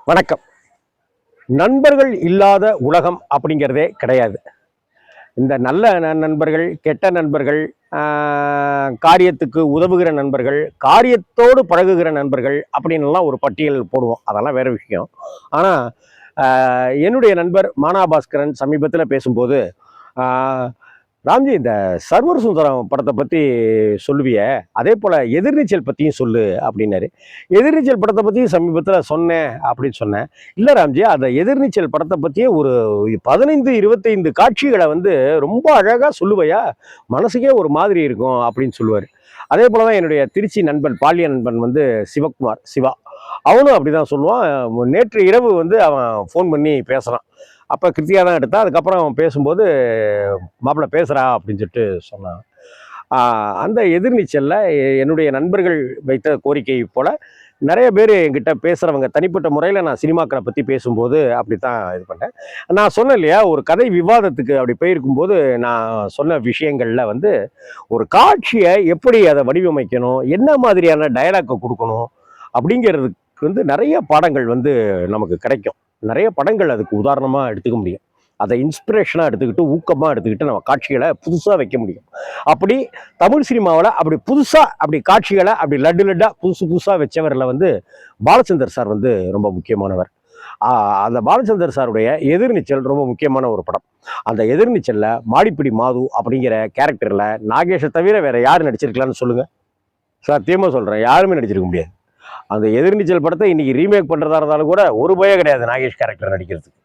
வணக்கம். நண்பர்கள் இல்லாத உலகம் அப்படிங்கிறதே கிடையாது. இந்த நல்ல நண்பர்கள், கெட்ட நண்பர்கள், காரியத்துக்கு உதவுகிற நண்பர்கள், காரியத்தோடு பழகுகிற நண்பர்கள் அப்படின்னுலாம் ஒரு பட்டியல் போடுவோம். அதெல்லாம் வேற விஷயம். ஆனால் என்னுடைய நண்பர் மானாபாஸ்கரன் சமீபத்தில் பேசும்போது, ராம்ஜி இந்த சர்வர் சுந்தரம் படத்தை பற்றி சொல்லுவிய, அதே போல் எதிர்நீச்சல் பற்றியும் சொல்லு அப்படின்னாரு. எதிர்நீச்சல் படத்தை பற்றியும் சமீபத்தில் சொன்னேன் அப்படின்னு சொன்னேன். இல்லை ராம்ஜி, அந்த எதிர்நீச்சல் படத்தை பற்றியே ஒரு 15-25 காட்சிகளை ரொம்ப அழகாக சொல்லுவையா, மனசுக்கே ஒரு மாதிரி இருக்கும் அப்படின்னு சொல்லுவார். அதே போல தான் என்னுடைய திருச்சி நண்பன், பாலிய நண்பன் சிவகுமார், சிவா, அவனும் அப்படி தான் சொல்லுவான். நேற்று இரவு அவன் ஃபோன் பண்ணி பேசுகிறான். அப்போ கிருத்தியா தான் எடுத்தான். அதுக்கப்புறம் அவன் பேசும்போது, மாப்பிள்ளை பேசுகிறா அப்படின்னு சொல்லிட்டு சொன்னான். அந்த எதிர்நீச்சலில் என்னுடைய நண்பர்கள் வைத்த கோரிக்கை போல் நிறைய பேர் என்கிட்ட பேசுகிறவங்க தனிப்பட்ட முறையில் நான் சினிமாக்களை பற்றி பேசும்போது அப்படி தான் இது பண்ணேன். நான் சொன்னேன் இல்லையா, ஒரு கதை விவாதத்துக்கு அப்படி போயிருக்கும்போது நான் சொன்ன விஷயங்களில் ஒரு காட்சியை எப்படி அதை வடிவமைக்கணும், என்ன மாதிரியான டயலாக்கை கொடுக்கணும் அப்படிங்கிறதுக்கு நிறைய பாடங்கள் நமக்கு கிடைக்கும். நிறைய படங்கள் அதுக்கு உதாரணமாக எடுத்துக்க முடியும். அதை இன்ஸ்பிரேஷனாக எடுத்துக்கிட்டு, ஊக்கமாக எடுத்துக்கிட்டு நம்ம காட்சிகளை புதுசாக வைக்க முடியும். அப்படி தமிழ் சினிமாவில் அப்படி புதுசாக அப்படி காட்சிகளை அப்படி லட்டாக புதுசாக வச்சவரில் பாலச்சந்தர் சார் ரொம்ப முக்கியமானவர். அந்த பாலச்சந்தர் சாருடைய எதிர்நீச்சல் ரொம்ப முக்கியமான ஒரு படம். அந்த எதிர்நீச்சலில் மாடிப்பிடி மாது அப்படிங்கிற கேரக்டரில் நாகேஷை தவிர வேற யார் நடிச்சிருக்கலான்னு சொல்லுங்கள். சத்தியமாக சொல்கிறேன், யாருமே நடிச்சிருக்க முடியாது. அந்த எதிர்நீச்சல் படத்தை இன்னைக்கு ரீமேக் பண்ணுறதா இருந்தாலும் கூட ஒரு பயம் கிடையாது நாகேஷ் கேரக்டர் நடிக்கிறதுக்கு.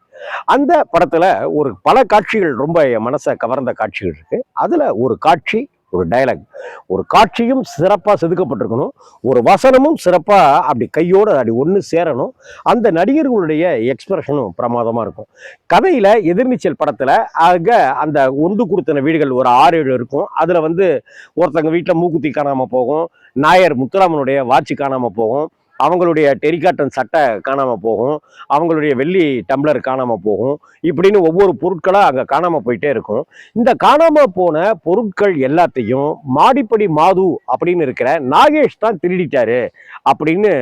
அந்த படத்தில் ஒரு பல காட்சிகள் ரொம்ப என் மனசை கவர்ந்த காட்சிகள் இருக்குது. அதில் ஒரு காட்சி, ஒரு டயலாக், ஒரு காட்சியும் சிறப்பாக செதுக்கப்பட்டிருக்கணும், ஒரு வசனமும் சிறப்பாக அப்படி கையோடு அப்படி ஒன்று சேரணும். அந்த நடிகர்களுடைய எக்ஸ்பிரஷனும் பிரமாதமாக இருக்கும். கதையில் எதிர்நீச்சல் படத்தில் அந்த ஒன்று கொடுத்தன வீடுகள் ஒரு 6-7 இருக்கும். அதில் ஒருத்தங்க வீட்டில் மூக்குத்தி காணாமல் போகும், நாயர் முத்துராமனுடைய வாட்சி காணாமல் போகும், அவங்களுடைய டெரிகாட்டன் சட்டை காணாமல் போகும், அவங்களுடைய வெள்ளி டம்ளர் காணாமல் போகும், இப்படின்னு ஒவ்வொரு பொருட்களாக அங்கே காணாமல் போயிட்டே இருக்கும். இந்த காணாமல் போன பொருட்கள் எல்லாத்தையும் மாடிப்படி மாது அப்படின்னு இருக்கிற நாகேஷ் தான் திருடிட்டாரு அப்படின்னு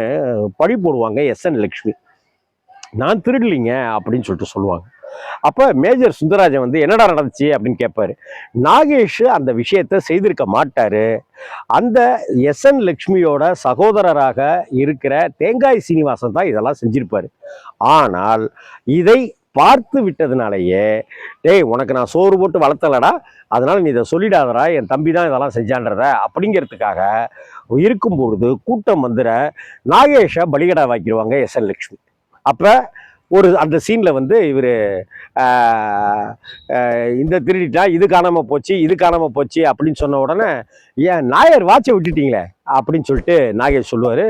பழி போடுவாங்க எஸ்என் லக்ஷ்மி. நான் திருடலிங்க அப்படின்னு சொல்லிட்டு சொல்லுவாங்க. அப்போ மேஜர் சுந்தரராஜன் என்னடா நடந்துச்சு அப்படின்னு கேட்பாரு. நாகேஷ் அந்த விஷயத்த செய்திருக்க மாட்டாரு. அந்த எஸ்என் லக்ஷ்மியோட சகோதரராக இருக்கிற தேங்காய் சீனிவாசன் தான் இதெல்லாம் செஞ்சிருப்பாரு. ஆனால் இதை பார்த்து விட்டதுனாலேயே, டேய் உனக்கு நான் சோறு போட்டு வளர்த்தலடா, அதனால நீ இதை சொல்லிடாதடா, என் தம்பி தான் இதெல்லாம் செஞ்சான்றத அப்படிங்கிறதுக்காக இருக்கும்பொழுது கூட்டம் நாகேஷை பலிகடா வாக்கிடுவாங்க எஸ்என் லக்ஷ்மி. அப்போ ஒரு அந்த சீனில் இவர் இந்த திருடிட்டா, இது காணாமல் போச்சு, இது காணாமல் போச்சு அப்படின்னு சொன்ன உடனே, ஏன் நாயர் வாட்சை விட்டுட்டீங்களே அப்படின்னு சொல்லிட்டு நாகேஷ் சொல்லுவார்.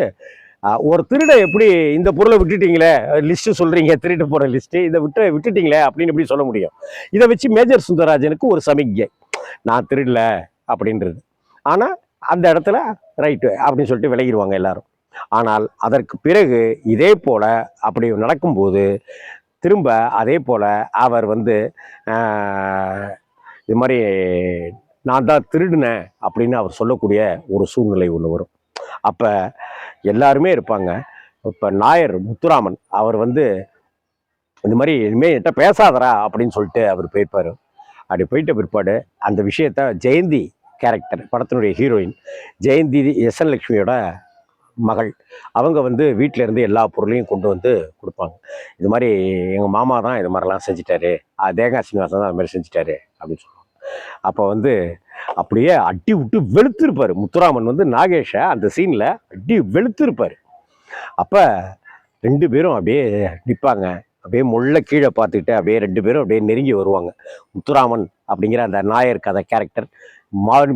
ஒரு திருட எப்படி இந்த பொருளை விட்டுட்டீங்களே, லிஸ்ட்டு சொல்கிறீங்க, திருட்டு போகிற லிஸ்ட்டு, இதை விட்டுட்டீங்களே அப்படின்னு எப்படி சொல்ல முடியும்? இதை வச்சு மேஜர் சுந்தரராஜனுக்கு ஒரு சமிக்கை, நான் திருடல அப்படின்றது. ஆனால் அந்த இடத்துல ரைட்டு அப்படின்னு சொல்லிட்டு விலகிடுவாங்க எல்லாரும். ஆனால் அதற்கு பிறகு இதே போல அப்படி நடக்கும்போது திரும்ப அதே போல அவர் இது மாதிரி நான் தான் திருடினேன் அப்படின்னு அவர் சொல்லக்கூடிய ஒரு சூழ்நிலை ஒன்று வரும். அப்போ எல்லாருமே இருப்பாங்க. இப்போ நாயர் முத்துராமன் அவர் இந்த மாதிரி இனிமேல் என்கிட்ட பேசாதரா அப்படின்னு சொல்லிட்டு அவர் போயிருப்பார். அப்படி போயிட்ட பிற்பாடு அந்த விஷயத்த ஜெயந்தி கேரக்டர், படத்தினுடைய ஹீரோயின் ஜெயந்தி, எஸ்என் லக்ஷ்மியோட மகள், அவங்க வீட்டில இருந்து எல்லா பொருளையும் கொண்டு கொடுப்பாங்க. இது மாதிரி எங்கள் மாமா தான் இது மாதிரிலாம் செஞ்சிட்டாரு, தேங்காய் சீனிவாசன் தான் அது மாதிரி செஞ்சிட்டாரு அப்படின்னு சொல்லுவாங்க. அப்போ அப்படியே அடி விட்டு வெளுத்திருப்பார் முத்துராமன் நாகேஷை அந்த சீனில் அடி வெளுத்திருப்பார். அப்போ 2 பேரும் அப்படியே நிற்பாங்க, அப்படியே முள்ள கீழே பார்த்துக்கிட்டு அப்படியே 2 பேரும் அப்படியே நெருங்கி வருவாங்க. முத்துராமன் அப்படிங்கிற அந்த நாயர் கதை கேரக்டர்,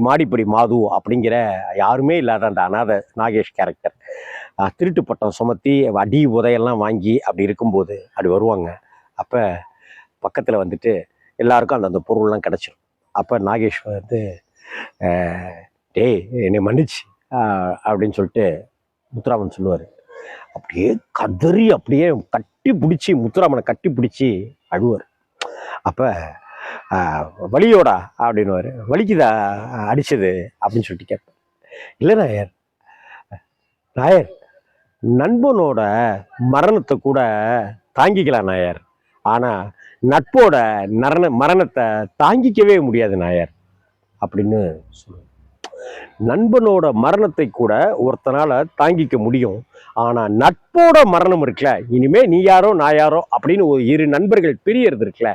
மாடிப்படி மாது அப்படிங்கிற யாருமே இல்லாத அந்த அநாத நாகேஷ் கேரக்டர் திருட்டு பட்டம் சுமத்தி அடி உதையெல்லாம் வாங்கி அப்படி இருக்கும்போது அப்படி வருவாங்க. அப்போ பக்கத்தில் எல்லாருக்கும் அந்தந்த பொருள்லாம் கிடச்சிரும். அப்போ நாகேஷ் டேய் என்னை மன்னிச்சு அப்படின்னு சொல்லிட்டு முத்துராமன் சொல்லுவார். அப்படியே கதறி அப்படியே கட்டி பிடிச்சி முத்துராமனை கட்டி பிடிச்சி அழுவார். அப்போ வலியோடா அப்படின்னுவார். வலிக்குதா அடிச்சது அப்படின்னு சொல்லிட்டு கேட்பேன். இல்லை நாயர், நாயர் நண்பனோட மரணத்தை கூட தாங்கிக்கலாம் நாயர், ஆனால் நட்போட மரணத்தை தாங்கிக்கவே முடியாது நாயர் அப்படின்னு சொல்லுவேன். நண்பனோட மரணத்தை கூட ஒருத்தனால தாங்கிக்க முடியும், ஆனா நட்போட மரணம் இருக்குல்ல, இனிமே நீ யாரோ நான் யாரோ அப்படின்னு ஒரு இரு நண்பர்கள் பிரியறது இருக்குல்ல,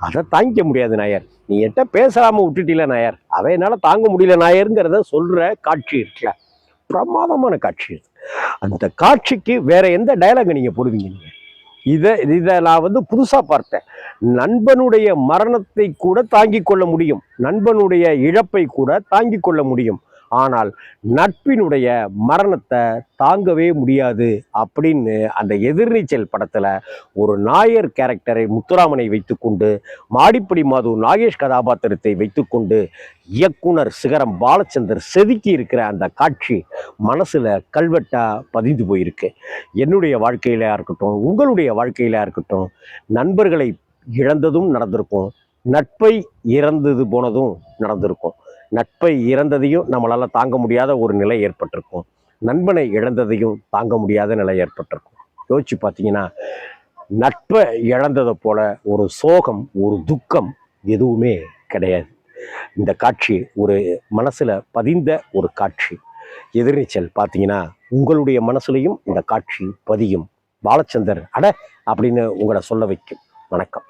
அதை தாங்கிக்க முடியாது நாயர். நீ என்கிட்ட பேசாம விட்டுட்டீல நாயர், அதை என்னால தாங்க முடியல நாயருங்கிறத சொல்ற காட்சி இருக்குல்ல, பிரமாதமான காட்சி. அந்த காட்சிக்கு வேற எந்த டயலாக் நீங்க போடுவீங்க? நீங்க இதை நான் புதுசா பார்த்தேன். நண்பனுடைய மரணத்தை கூட தாங்கிக் கொள்ள முடியும், நண்பனுடைய இழப்பை கூட தாங்கிக் கொள்ள முடியும், ஆனால் நட்பினுடைய மரணத்தை தாங்கவே முடியாது அப்படின்னு அந்த எதிர்நீச்சல் படத்துல ஒரு நாயர் கேரக்டரை முத்துராமனை வைத்துக்கொண்டு, மாடிப்படி மாது நாகேஷ் கதாபாத்திரத்தை வைத்துக்கொண்டு இயக்குனர் சிகரம் பாலச்சந்தர் செதுக்கி இருக்கிற அந்த காட்சி மனசுல கல்வெட்டா பதிந்து போயிருக்கு. என்னுடைய வாழ்க்கையில இருக்கட்டும், உங்களுடைய வாழ்க்கையில இருக்கட்டும், நண்பர்களை இழந்ததும் நடந்திருக்கும், நட்பை இறந்தது போனதும் நடந்திருக்கும். நட்பை இறந்ததையும் நம்மளால தாங்க முடியாத ஒரு நிலை ஏற்பட்டிருக்கும், நண்பனை இழந்ததையும் தாங்க முடியாத நிலை ஏற்பட்டிருக்கும். யோசிச்சு பார்த்தீங்கன்னா, நட்பை இழந்ததை போல ஒரு சோகம், ஒரு துக்கம் எதுவுமே கிடையாது. இந்த காட்சி ஒரு மனசுல பதிந்த ஒரு காட்சி. எதிர்நீச்சல் பார்த்தீங்கன்னா உங்களுடைய மனசுலையும் இந்த காட்சி பதியும். பாலச்சந்தர் அட அப்படின்னு உங்களை சொல்ல வைக்கும். வணக்கம்.